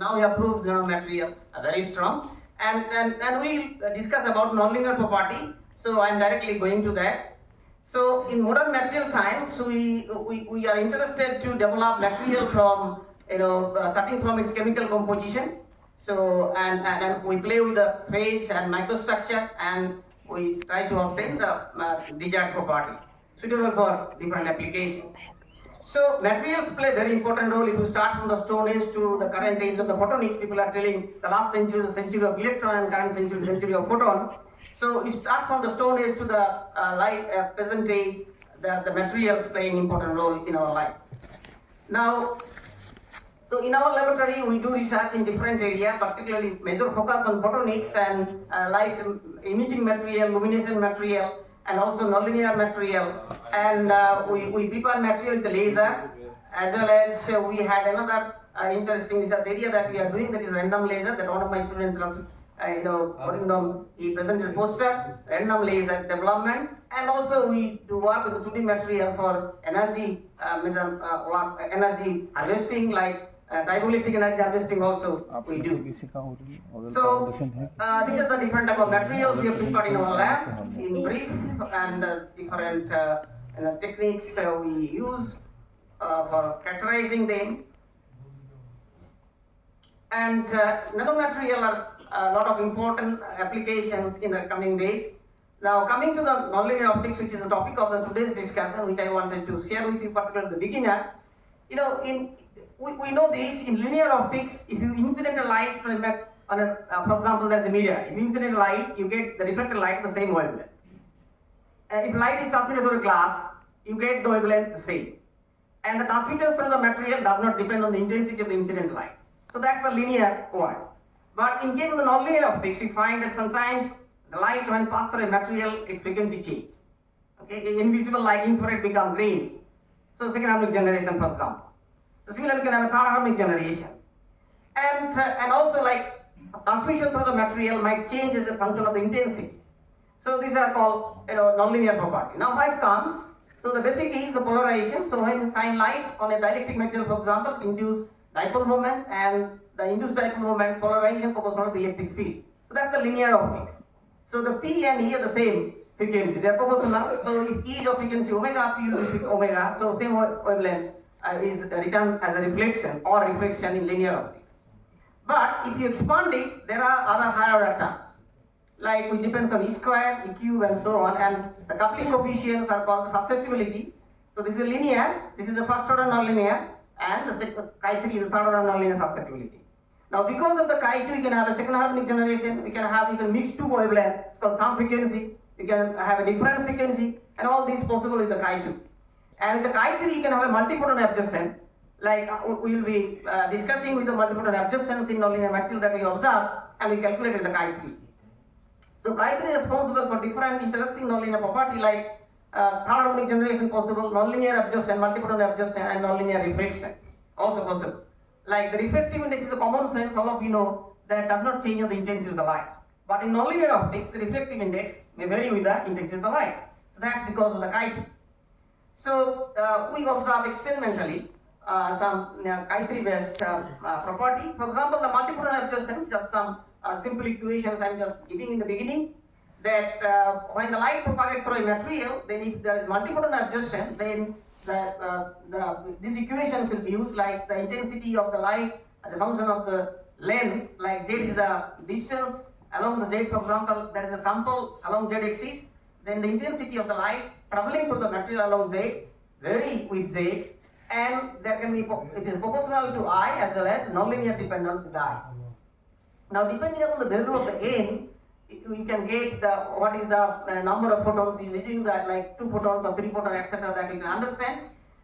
now we have proved material very strong. And we discuss about nonlinear property. So I am directly going to that. So in modern material science, we are interested to develop material from starting from its chemical composition. So and we play with the phase and microstructure, and we try to obtain the desired property suitable for different applications. So materials play a very important role. If you start from the Stone Age to the current age of the photonics, people are telling the last century, the century of electron, and current century, the century of photon. So you start from the Stone Age to the present age, the materials play an important role in our life. Now, so in our laboratory, we do research in different areas, particularly major focus on photonics and light emitting material, luminescent material, and also nonlinear material. And we prepare material with the laser, as well as we had another interesting research area that we are doing, that is random laser, that one of my students was he presented a poster, random laser development, and also we do work with the 2D material for energy energy harvesting, like triboelectric energy harvesting also we do. So these are the different type of materials we have prepared in our lab in brief, and the different techniques we use for characterizing them. And nanomaterial are a lot of important applications in the coming days. Now coming to the nonlinear optics, which is the topic of the today's discussion, which I wanted to share with you, particularly the beginner. We know this in linear optics. If you incident a light on for example, there's a mirror. If you incident a light, you get the reflected light the same wavelength. If light is transmitted through a glass, you get the wavelength the same. And the transmittance through the material does not depend on the intensity of the incident light. So that's the linear one. But in case of the nonlinear optics, we find that sometimes the light, when passed through a material, its frequency changes. Okay, invisible light, infrared, become green. So second harmonic generation, for example. So similarly, we can have a third harmonic generation. And also, like, transmission through the material might change as a function of the intensity. So these are called nonlinear property. Now how it comes? So the basic is the polarization. So when you shine light on a dielectric material, for example, induce dipole moment, and the induced dipole moment polarization proportional to the electric field. So that's the linear optics. So the P and E are the same frequency, they are proportional. So if E is of frequency omega, P will be omega, so same wavelength is written as a reflection or reflection in linear optics. But if you expand it, there are other higher order terms, like which depends on E square, E cube, and so on, and the coupling coefficients are called the susceptibility. So this is linear, this is the first order nonlinear, and the second chi3 is the third order nonlinear susceptibility. Now because of the chi2, you can have a second harmonic generation, you can mix two wavelengths, it's called some frequency, you can have a difference frequency, and all these possible with the chi2. And with the chi3, you can have a multiphoton absorption, like we will be discussing with the multiphoton absorptions in nonlinear material that we observe, and we calculated the chi3. So chi3 is responsible for different interesting nonlinear property, like third harmonic generation possible, nonlinear absorption, multiphoton absorption, and nonlinear reflection also possible. Like the refractive index is a common sense, all of you know, that does not change the intensity of the light. But in nonlinear optics, the refractive index may vary with the intensity of the light. So that's because of the chi3. So we observe experimentally some chi3 based property. For example, the multiphoton absorption, just some simple equations I'm just giving in the beginning, that when the light propagates through a material, then if there is multiphoton absorption, then these equations will be used, like the intensity of the light as a function of the length, like z is the distance along the z. For example, there is a sample along z axis, then the intensity of the light traveling through the material along z vary with z, and there can be, it is proportional to I as well as nonlinear dependent with I. Now depending upon the value of the n, you can get what is the number of photons using that, like 2 photons or 3 photons, etc., that you can understand.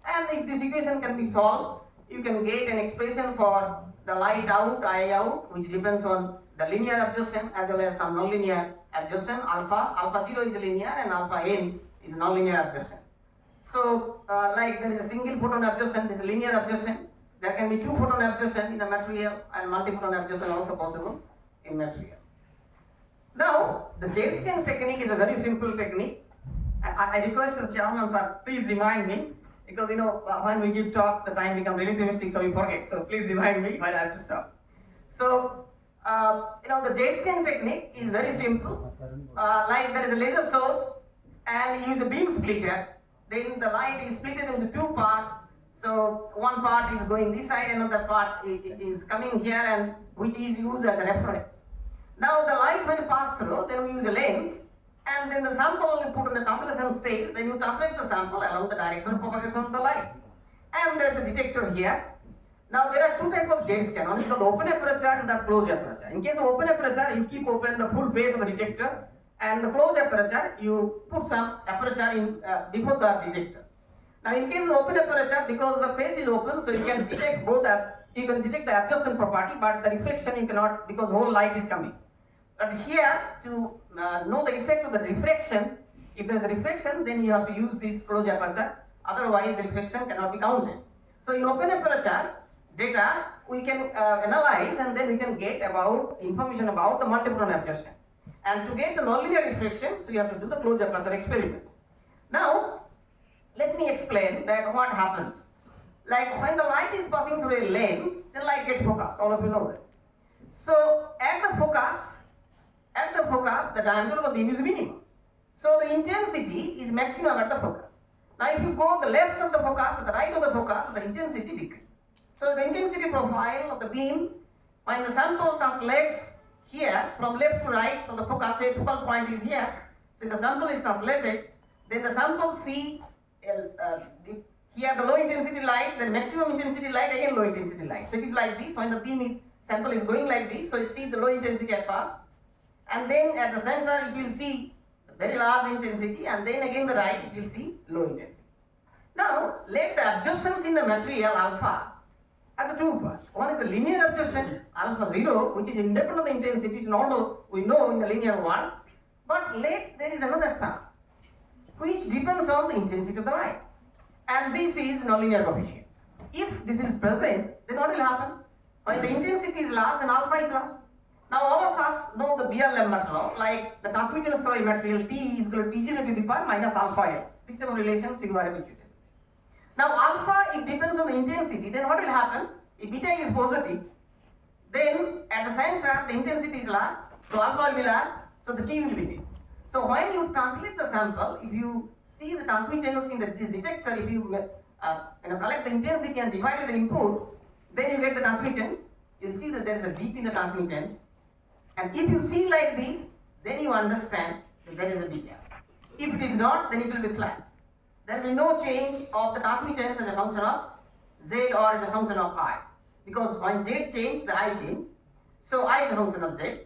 And if this equation can be solved, you can get an expression for the light out, I out, which depends on the linear absorption as well as some nonlinear absorption. Alpha 0 is linear and alpha n is nonlinear absorption. So like there is a single photon absorption, this is linear absorption. There can be 2 photon absorption in the material, and multi-photon absorption also possible in material. Now, the Z-scan technique is a very simple technique. I request the chairman, sir, please remind me, because when we give talk, the time becomes relativistic, so we forget. So please remind me when I have to stop. So, the jet scan technique is very simple. Like there is a laser source and you use a beam splitter. Then the light is split into two parts. So one part is going this side, another part is coming here, and which is used as a reference. Now the light when pass through, then we use a lens, and then the sample you put in a translation state, then you translate the sample along the direction of propagation of the light. And there is a detector here. Now there are two types of jet scan. One is called open aperture and the closed aperture. In case of open aperture, you keep open the full face of the detector, and the closed aperture, you put some aperture in before the detector. Now in case of open aperture, because the face is open, so you can detect both. You can detect the absorption property, but the reflection you cannot, because whole light is coming. But here, to know the effect of the refraction, if there is a reflection, then you have to use this closed aperture. Otherwise, the reflection cannot be counted. So in open aperture data, we can analyze, and then we can get about information about the multiphoton absorption. And to get the nonlinear reflection, so you have to do the closed aperture experiment. Now, let me explain that what happens. Like when the light is passing through a lens, the light gets focused. All of you know that. So at the focus, the diameter of the beam is minimum. So the intensity is maximum at the focus. Now if you go the left of the focus, the right of the focus, the intensity decreases. So the intensity profile of the beam, when the sample translates here from left to right from the focus, say focal point is here. So the sample is translated, then the sample see here the low intensity light, then maximum intensity light, again low intensity light. So it is like this. When the sample is going like this, so it sees the low intensity at first, and then at the center it will see very large intensity, and then again the right it will see low intensity. Now let the absorptions in the material alpha as a two part. One is the linear absorption alpha 0, which is independent of the intensity, which is normal, we know in the linear one. But there is another term which depends on the intensity of the light, and this is nonlinear coefficient. If this is present, then what will happen? When the intensity is large, then alpha is large. Now all of us know the Beer-Lambert law, like the transmittance for a material T is equal to T0 to the power minus alpha L. This type of relations you are habituated. Now alpha, it depends on the intensity, then what will happen? If beta is positive, then at the center the intensity is large, so alpha will be large, so the T will be less. So when you translate the sample, if you see the transmittance in this detector, if you collect the intensity and divide with the input, then you get the transmittance. You will see that there is a dip in the transmittance, and if you see like this, then you understand that there is a beta. If it is not, then it will be flat. There will be no change of the transmittance as a function of Z or as a function of I, because when Z changes, the I change. So I is a function of Z.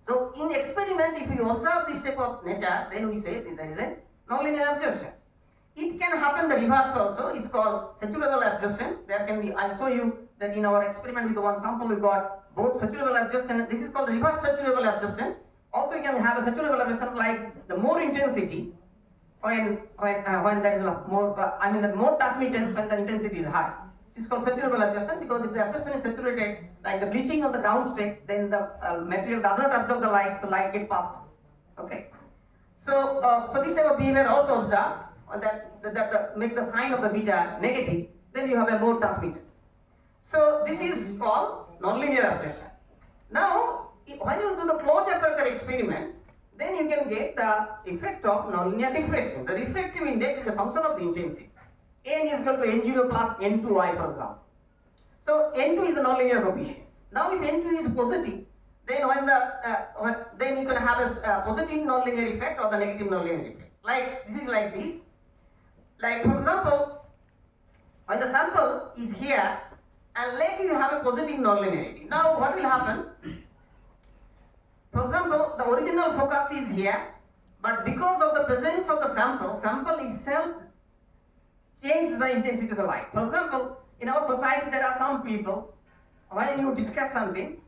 So in experiment, if you observe this type of nature, then we say that there is a nonlinear absorption. It can happen the reverse also. It's called saturable absorption. There can be, I'll show you that in our experiment with the one sample we got both saturable absorption. This is called reverse saturable absorption. Also you can have a saturable absorption like the more intensity when there is more, the more transmittance when the intensity is high. It's called saturable absorption, because if the absorption is saturated, like the bleaching of the ground state, then the material does not absorb the light, so light gets passed through. Okay. So this type of behavior also observed that make the sign of the beta negative, then you have a more transmittance. So this is called nonlinear absorption. Now, when you do the closed aperture experiments, then you can get the effect of nonlinear diffraction. The refractive index is a function of the intensity. N is equal to N0 plus N2I, for example. So N2 is the nonlinear coefficient. Now if N2 is positive, then then you can have a positive nonlinear effect or the negative nonlinear effect. Like this is like this. Like for example, when the sample is here, and let you have a positive nonlinearity. Now what will happen? For example, the original focus is here, but because of the presence of the sample itself changes the intensity of the light. For example, in our society there are some people, when you discuss something,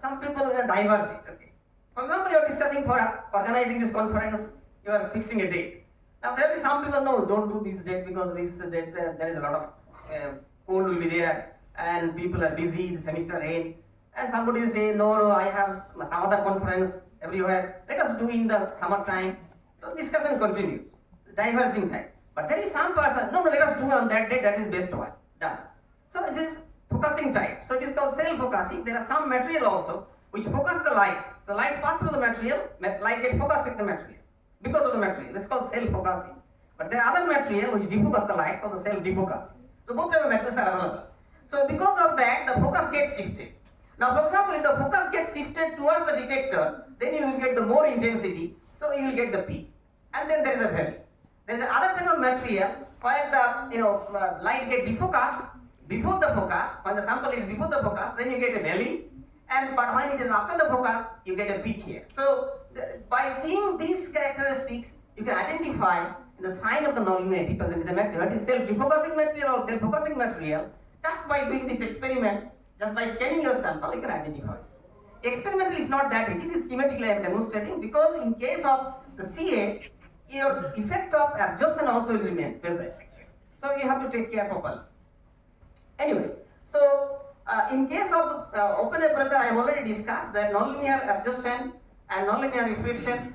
some people diverge it. Okay. For example, you are discussing for organizing this conference, you are fixing a date. Now there will be some people, no, don't do this date because there is a lot of cold will be there and people are busy, the semester end. And somebody will say, no, I have some other conference everywhere, let us do in the summer time. So discussion continues, diverging time. But there is some person, no, let us do on that day, that is best one, done. So it is focusing type. So it is called self-focusing. There are some material also which focus the light. So light passes through the material, light gets focused in the material because of the material. This is called self-focusing. But there are other material which defocus the light, called the self-defocusing. So both type of materials are available. So because of that, the focus gets shifted. Now, for example, if the focus gets shifted towards the detector, then you will get the more intensity. So you will get the peak, and then there is a value. There is another type of material where the light get defocused before the focus. When the sample is before the focus, then you get a valley, but when it is after the focus, you get a peak here. So by seeing these characteristics, you can identify the sign of the nonlinearity present in the material. It is self-defocusing material or self-focusing material. Just by doing this experiment, just by scanning your sample, you can identify. Experimental is not that easy. This schematically I am demonstrating, because in case of the CA, your effect of absorption also will remain present. So you have to take care properly. Anyway, so in case of open aperture, I have already discussed that nonlinear absorption and nonlinear refraction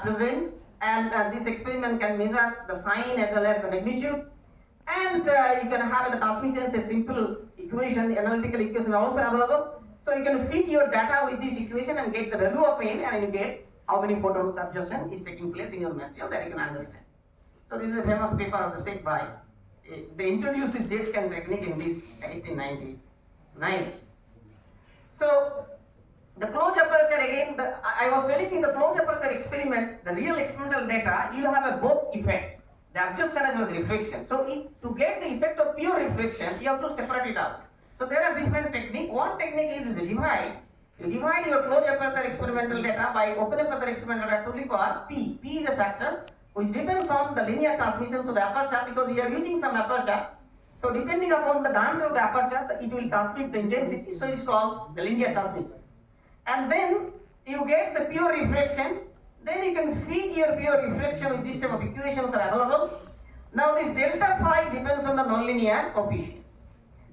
present, and this experiment can measure the sign as well as the magnitude. And you can have the transmittance a simple equation, analytical equation also available. So you can fit your data with this equation and get the value of n, and you get how many photons absorption is taking place in your material, that you can understand. So this is a famous paper of the Sheikh Bhai. They introduced this J-scan technique in this 1899. So the closed aperture again, I was telling in the closed aperture experiment, the real experimental data, you will have a both effect, the absorption as well as refraction. So to get the effect of pure refraction, you have to separate it out. So there are different techniques. One technique is divide. You divide your closed aperture experimental data by open aperture experimental data to the power P. P is a factor which depends on the linear transmission of the aperture, because you are using some aperture. So depending upon the diameter of the aperture, it will transmit the intensity. So it is called the linear transmitter. And then you get the pure refraction. Then you can feed your pure refraction with this type of equations are available. Now this delta phi depends on the nonlinear coefficient.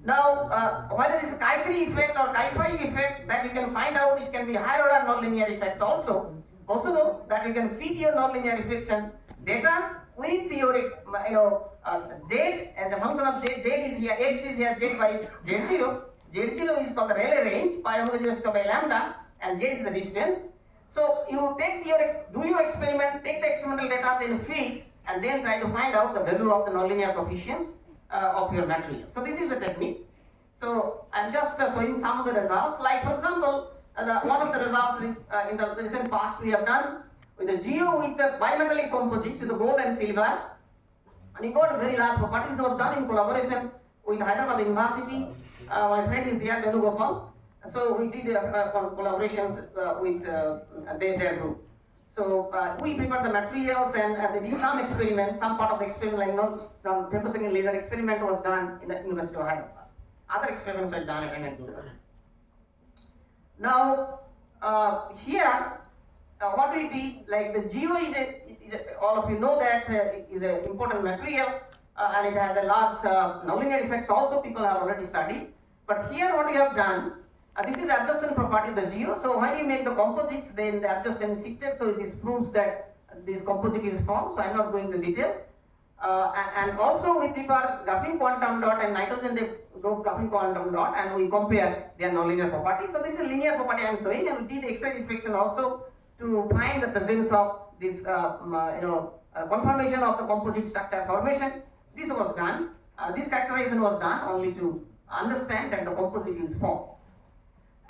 Now whether it is chi3 effect or chi5 effect, that you can find out. It can be higher order nonlinear effects also possible, that you can feed your nonlinear refraction data with your z as a function of z. Z is here, x is here, z by z0. Z0 is called the Rayleigh range, pi omega 0 square by lambda, and z is the distance. So you take do your experiment, take the experimental data, then feed, and then try to find out the value of the nonlinear coefficients of your material. So this is the technique. So I'm just showing some of the results. Like for example, one of the results is in the recent past we have done with the geo with the bimetallic composites with the gold and silver, and we got very large properties. It was done in collaboration with Hyderabad University. My friend is there, Venugopal. So we did collaborations with their group. So we prepared the materials, and they did some experiments. Some part of the experiment, like the paper second laser experiment was done in the University of Hyderabad. Other experiments were done at MIT. Now here, what we did, like the geo is all of you know that is an important material, and it has a large nonlinear effects also. People have already studied. But here, what we have done. This is absorption property of the geo. So when you make the composites, then the absorption is shifted. So this proves that this composite is formed. So I am not going into detail. And also we prepare graphene quantum dot and nitrogen doped graphene quantum dot, and we compare their nonlinear property. So this is linear property I am showing, and we did X-ray diffraction also to find the presence of this conformation of the composite structure formation. This was done. This characterization was done only to understand that the composite is formed.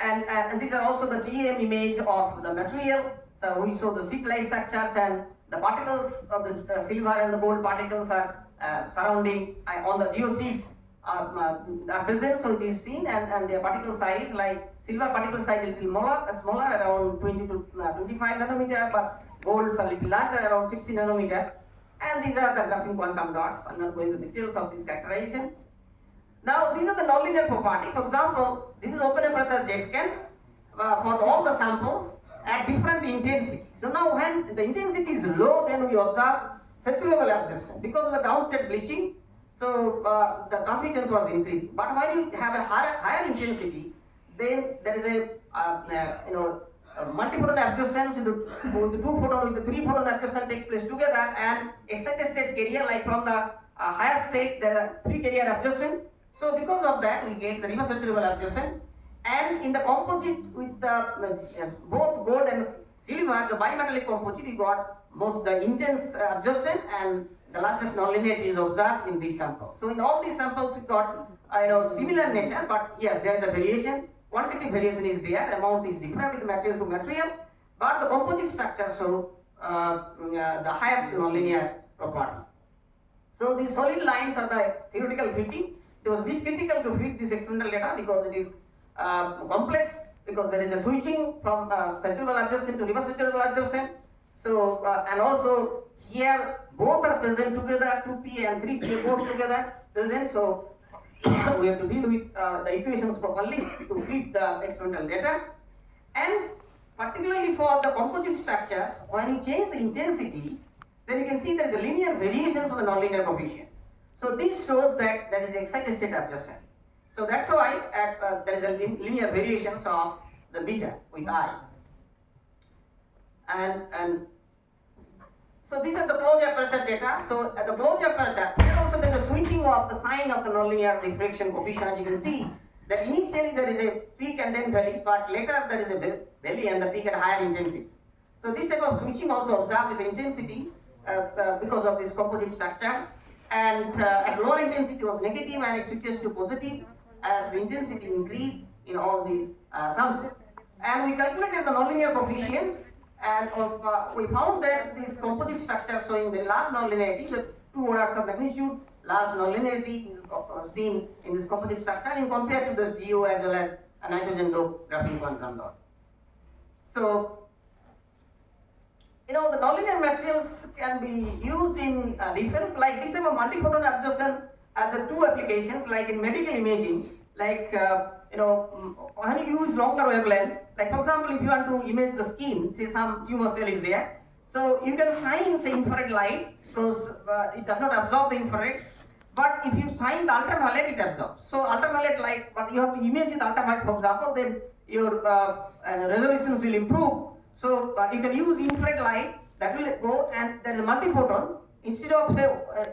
And these are also the TEM image of the material. So we show the sheet-like structures, and the particles of the silver and the gold particles are surrounding on the geosheets are present. So it is seen, and their particle size, like silver particle size is little smaller, around 20 to 25 nanometer, but golds are little larger, around 60 nanometer. And these are the graphene quantum dots. I'm not going into details of this characterization. Now these are the nonlinear properties. For example, this is open aperture J-scan for all the samples at different intensity. So now when the intensity is low, then we observe saturable absorption because of the downstate bleaching. So the transmittance was increasing. But when you have a higher intensity, then there is a multi-photon absorption with the 2 photon, with the 3 photon absorption takes place together, and excited state carrier, like from the higher state there are 3 carrier absorption. So because of that, we get the reverse saturable absorption. And in the composite with the both gold and silver, the bimetallic composite, we got most the intense absorption and the largest nonlinearity is observed in these samples. So in all these samples, we got similar nature, but yes, there is a variation. Quantitative variation is there. The amount is different with material to material, but the composite structure show the highest nonlinear property. So these solid lines are the theoretical fitting. It was bit critical to fit this experimental data because it is complex, because there is a switching from saturable absorption to reverse saturable absorption. So and also here both are present together, 2p and 3p both together present. So we have to deal with the equations properly to fit the experimental data. And particularly for the composite structures, when you change the intensity, then you can see there is a linear variations of the nonlinear coefficients. So this shows that there is excited state absorption. So that's why there is a linear variations of the beta with I. And so these are the closed aperture data. So at the closed aperture, here also there is a switching of the sign of the nonlinear diffraction coefficient. As you can see, that initially there is a peak and then valley, but later there is a valley and the peak at higher intensity. So this type of switching also observed with the intensity because of this composite structure. And at lower intensity was negative and it switches to positive as the intensity increase in all these samples. And we calculated the nonlinear coefficients, and we found that this composite structure showing very large nonlinearity, the 2 orders of magnitude, large nonlinearity is seen in this composite structure in compared to the GO as well as a nitrogen dope graphene quantum dot. So the nonlinear materials can be used in defense, like this type of multiphoton absorption has the 2 applications, like in medical imaging, like when you use longer wavelength, like for example, if you want to image the skin, say some tumor cell is there, so you can shine say infrared light because it does not absorb the infrared, but if you shine the ultraviolet, it absorbs. So ultraviolet light, but you have to image with ultraviolet, for example, then your resolutions will improve. So you can use infrared light, that will go, and there is a multiphoton. Instead of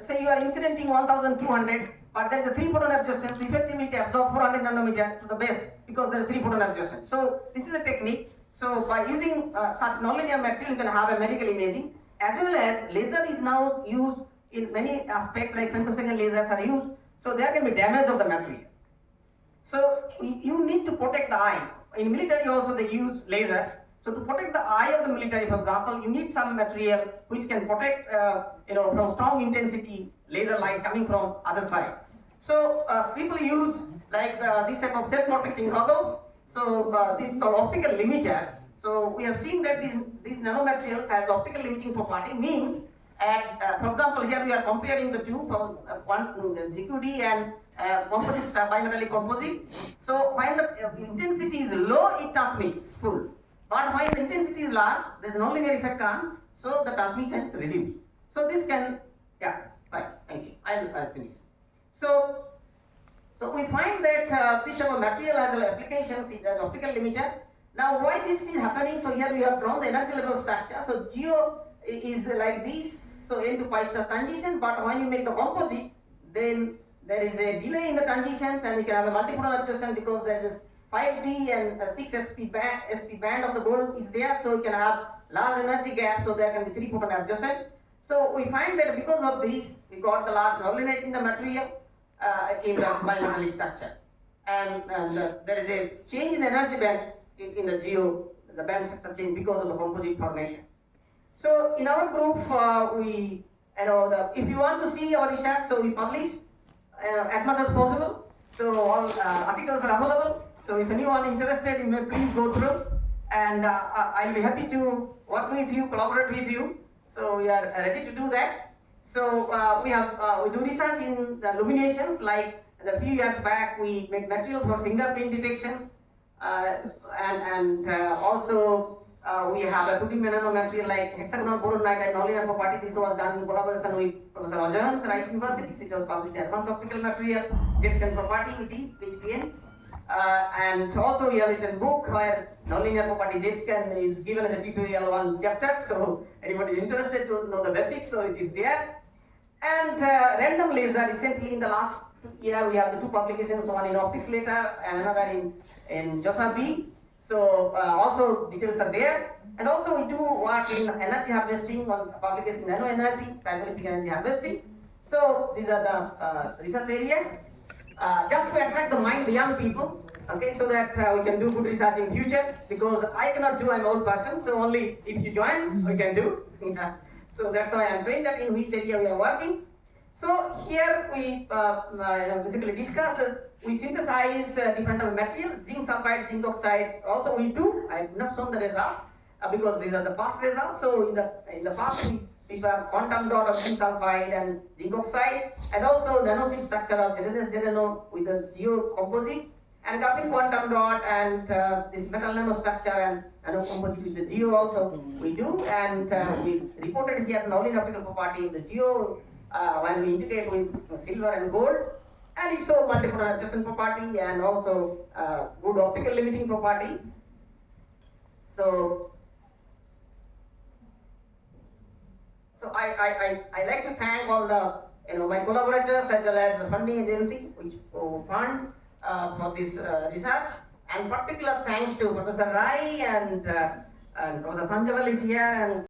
say you are incidenting 1200, but there is a 3 photon absorption, so effectively it absorbs 400 nanometer to the base because there is 3 photon absorption. So this is a technique. So by using such nonlinear material, you can have a medical imaging, as well as laser is now used in many aspects, like femtosecond lasers are used. So there can be damage of the material. So you need to protect the eye. In military also they use laser. So to protect the eye of the military, for example, you need some material which can protect from strong intensity laser light coming from other side. So people use like this type of self-protecting goggles. So this is called optical limiter. So we have seen that these nanomaterials has optical limiting property, means for example, here we are comparing the two from GQD and composite bimetallic composite. So when the intensity is low, it transmits full. But when the intensity is large, there is a nonlinear effect comes, so the transmission is reduced. So this can, fine, thank you. I'll finish. So we find that this type of material has applications as optical limiter. Now why this is happening? So here we have drawn the energy level structure. So geo is like this, so n to pi star transition, but when you make the composite, then there is a delay in the transitions and you can have a multiphoton absorption because there is 5D and 6 SP band of the gold is there, so you can have large energy gap, so there can be 3 photon absorption. So we find that because of this, we got the large nonlinearity in the material in the bimetallic structure, and there is a change in the energy band in the geo, the band structure change because of the composite formation. So in our group, we if you want to see our research, so we publish as much as possible. So all articles are available. So if anyone interested, you may please go through, and I'll be happy to work with you, collaborate with you. So we are ready to do that. So we do research in the illuminations. Like a few years back, we made material for fingerprint detections, and also we have a 2D nanomaterial like hexagonal boron nitride nonlinear property. This was done in collaboration with Professor Rajan, Rice University. It was published in Advanced Optical Material, Jescan Property, HPN. And also we have written book where nonlinear property Jescan is given as a tutorial 1 chapter. So anybody is interested to know the basics, so it is there. And random laser, recently in the last Here we have the two publications, one in Optic later and another in Josa B. So also details are there. And also we do work in energy harvesting, one publication nano energy, triballitic energy harvesting. So these are the research area. Just to attract the mind, the young people, okay, so that we can do good research in future, because I cannot do, I'm an old person, so only if you join, we can do. Yeah. So that's why I'm saying that in which area we are working. So here we basically discuss that we synthesize different type of material, zinc sulfide, zinc oxide. Also we do. I have not shown the results because these are the past results. So in the past we have quantum dot of zinc sulfide and zinc oxide, and also nanosheet structure of ZNS with the geo composite, and graphene quantum dot and this metal nanostructure and nanocomposite with the geo also we do, and we reported here knowledge optical property of the geo when we integrate with silver and gold, and it's so multiple adjustment property and also good optical limiting property. So I like to thank all the my collaborators as well as the funding agency which fund for this research, and particular thanks to Professor Rai and Professor Thanjaval is here, and